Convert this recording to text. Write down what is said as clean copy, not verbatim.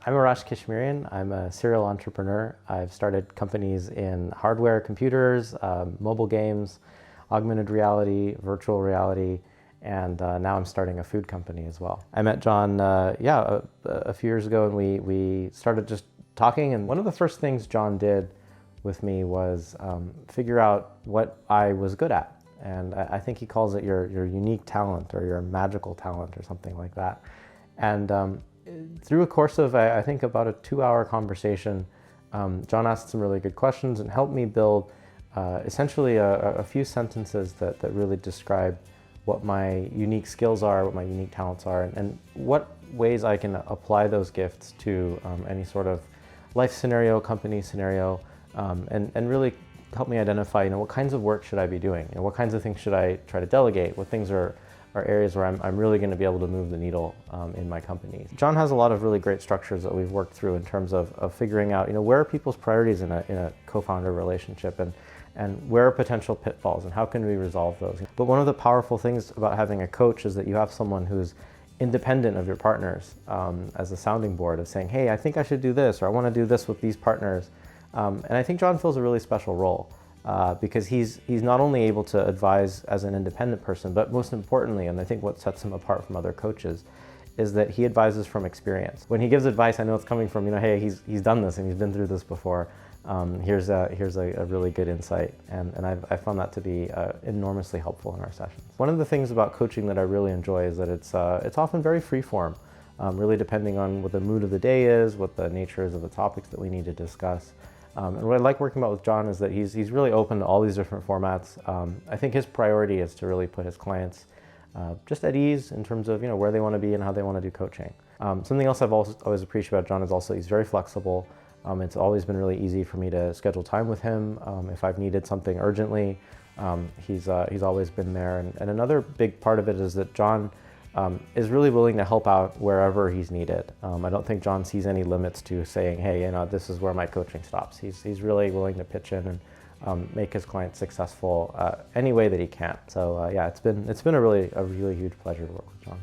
I'm Arash Keshmirian. I'm a serial entrepreneur. I've started companies in hardware, computers, mobile games, augmented reality, virtual reality, and now I'm starting a food company as well. I met John, a few years ago, and we started just talking. And one of the first things John did with me was figure out what I was good at. And I think he calls it your unique talent or your magical talent or something like that. And through a course of, I think, about a 2-hour conversation, John asked some really good questions and helped me build essentially a few sentences that really describe what my unique skills are, what my unique talents are, and what ways I can apply those gifts to any sort of life scenario, company scenario, and really help me identify, what kinds of work should I be doing? What kinds of things should I try to delegate? What things are areas where I'm really going to be able to move the needle in my company. John has a lot of really great structures that we've worked through in terms of figuring out, where are people's priorities in a co-founder relationship, and where are potential pitfalls, and how can we resolve those? But one of the powerful things about having a coach is that you have someone who's independent of your partners as a sounding board of saying, hey, I think I should do this, or I want to do this with these partners. And I think John fills a really special role. Because he's not only able to advise as an independent person, but most importantly, and I think what sets him apart from other coaches, is that he advises from experience. When he gives advice, I know it's coming from, hey, he's done this and he's been through this before. Here's a really good insight, and I've found that to be enormously helpful in our sessions. One of the things about coaching that I really enjoy is that it's often very free form, really depending on what the mood of the day is, what the nature is of the topics that we need to discuss. And what I like working about with John is that he's really open to all these different formats. I think his priority is to really put his clients just at ease in terms of where they want to be and how they want to do coaching. Something else I've always appreciated about John is also he's very flexible. It's always been really easy for me to schedule time with him. If I've needed something urgently, he's always been there. And another big part of it is that John is really willing to help out wherever he's needed. I don't think John sees any limits to saying, hey, this is where my coaching stops. He's really willing to pitch in and make his clients successful any way that he can. So yeah, it's been a really huge pleasure to work with John.